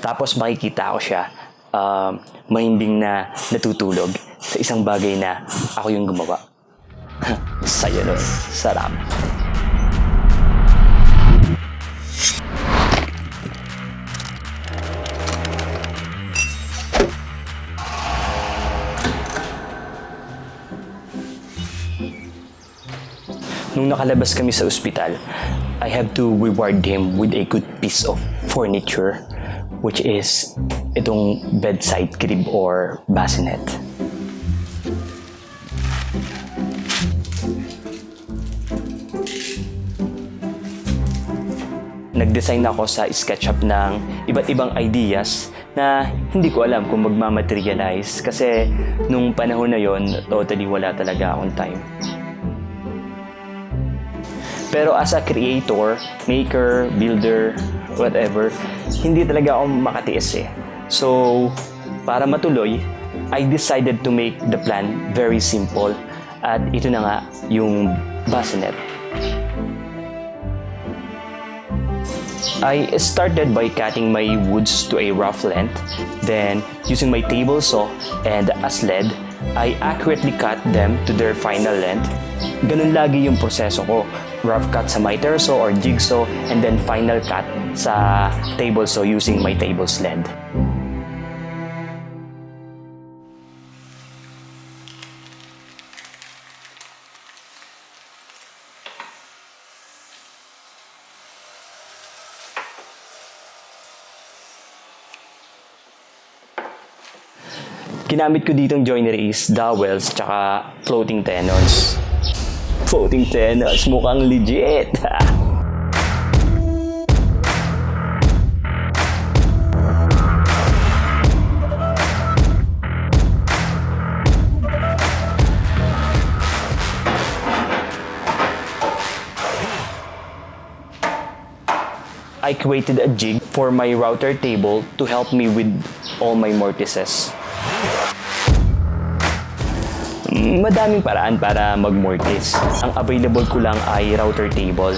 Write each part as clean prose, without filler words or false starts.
Tapos makikita ko siya mahimbing na natutulog sa isang bagay na ako yung gumawa. Saya nun. Sarap. Nung nakalabas kami sa ospital, I have to reward him with a good piece of furniture, which is itong bedside crib or bassinet. Nag-design ako sa sketchup ng iba't ibang ideas na hindi ko alam kung magmamaterialize kasi nung panahon na yon, totally wala talaga akong time. Pero as a creator, maker, builder, whatever, hindi talaga ako makatiis eh. So, para matuloy, I decided to make the plan very simple. At ito na nga, yung bassinet. I started by cutting my woods to a rough length. Then, using my table saw and a sled, I accurately cut them to their final length. Ganun lagi yung proseso ko. Rough cut sa miter saw or jigsaw, and then final cut sa table saw using my table sled. Ginamit ko ditong joineries, dowels, tsaka floating tenons. Floating tenons, mukhang legit! I created a jig for my router table to help me with all my mortises. Madaming paraan para mag-mortise. Ang available ko lang ay router table.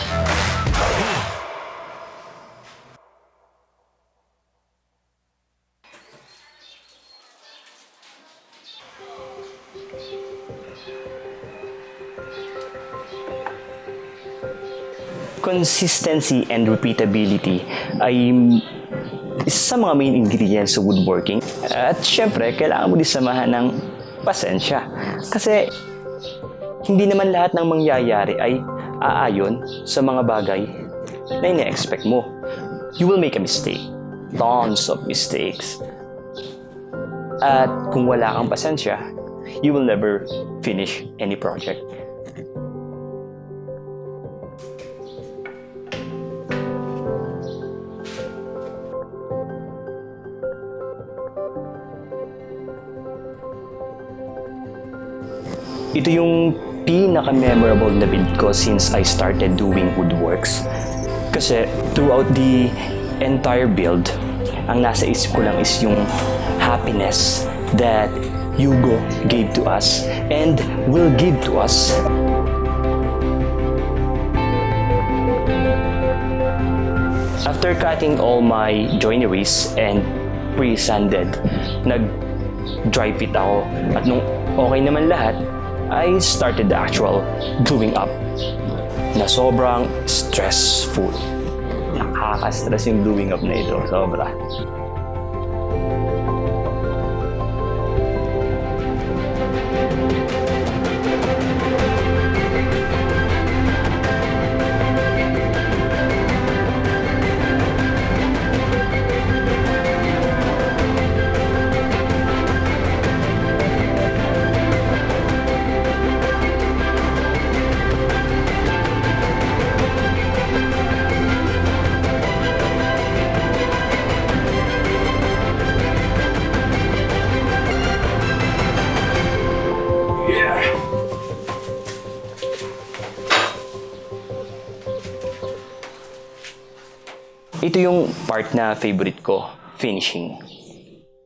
Consistency and repeatability ay isa sa mga main ingredients sa woodworking. At syempre, kailangan mo din samahan ng pasensya. Kasi hindi naman lahat ng mangyayari ay aayon sa mga bagay na ina-expect mo. You will make a mistake. Tons of mistakes. At kung wala kang pasensya, you will never finish any project. Ito yung pinaka-memorable na build ko since I started doing woodworks. Kasi throughout the entire build, ang nasa isip ko lang is yung happiness that Hugo gave to us and will give to us. After cutting all my joineries and pre-sanded, nag-dry fit ako. At nung okay naman lahat, I started the actual gluing up na sobrang stressful. Nakaka-stress yung gluing up na ito. Sobra. Ito yung part na favorite ko, finishing.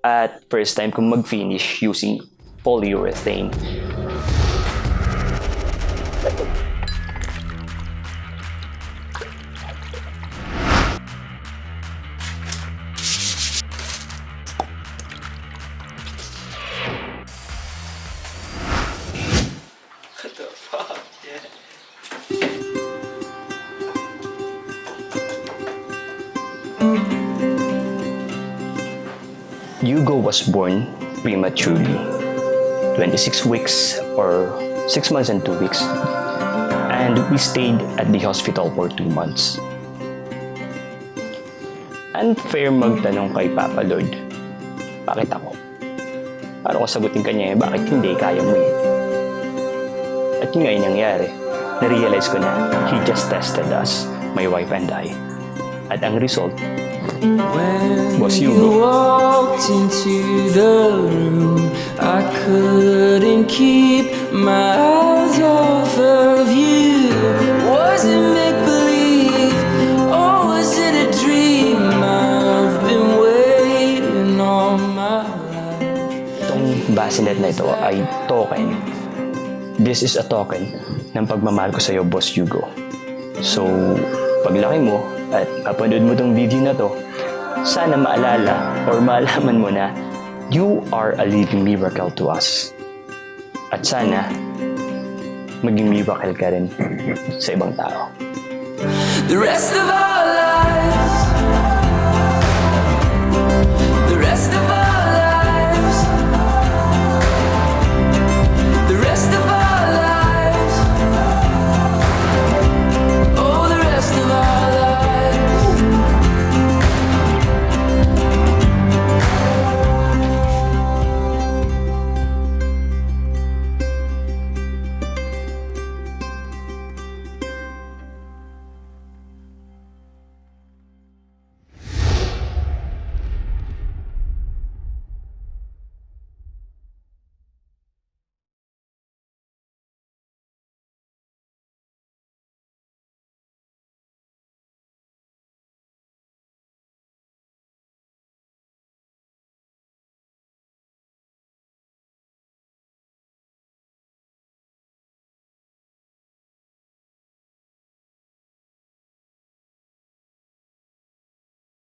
At first time kong mag-finish using polyurethane. Hugo was born prematurely, 26 weeks or 6 months and 2 weeks. And we stayed at the hospital for 2 months. Unfair magtanong kay Papa Lord, bakit ako? Para ko sagutin kanya bakit hindi, kaya mo eh. At yun nga yung nangyari. Na-realize ko na he just tested us, my wife and I. At ang result, Boss You Hugo. walked into the room, I couldn't keep my eyes off of you. Was it make-believe, or was it a dream? I've been waiting all my life. Itong Bassinet na ito ay token. This is a token ng pagmamahal ko sa iyo, Boss Hugo. So, paglaki mo at mapanood mo tong video na to, sana maalala or maalaman mo na you are a living miracle to us. At sana, maging miracle ka rin sa ibang tao. The rest of our lives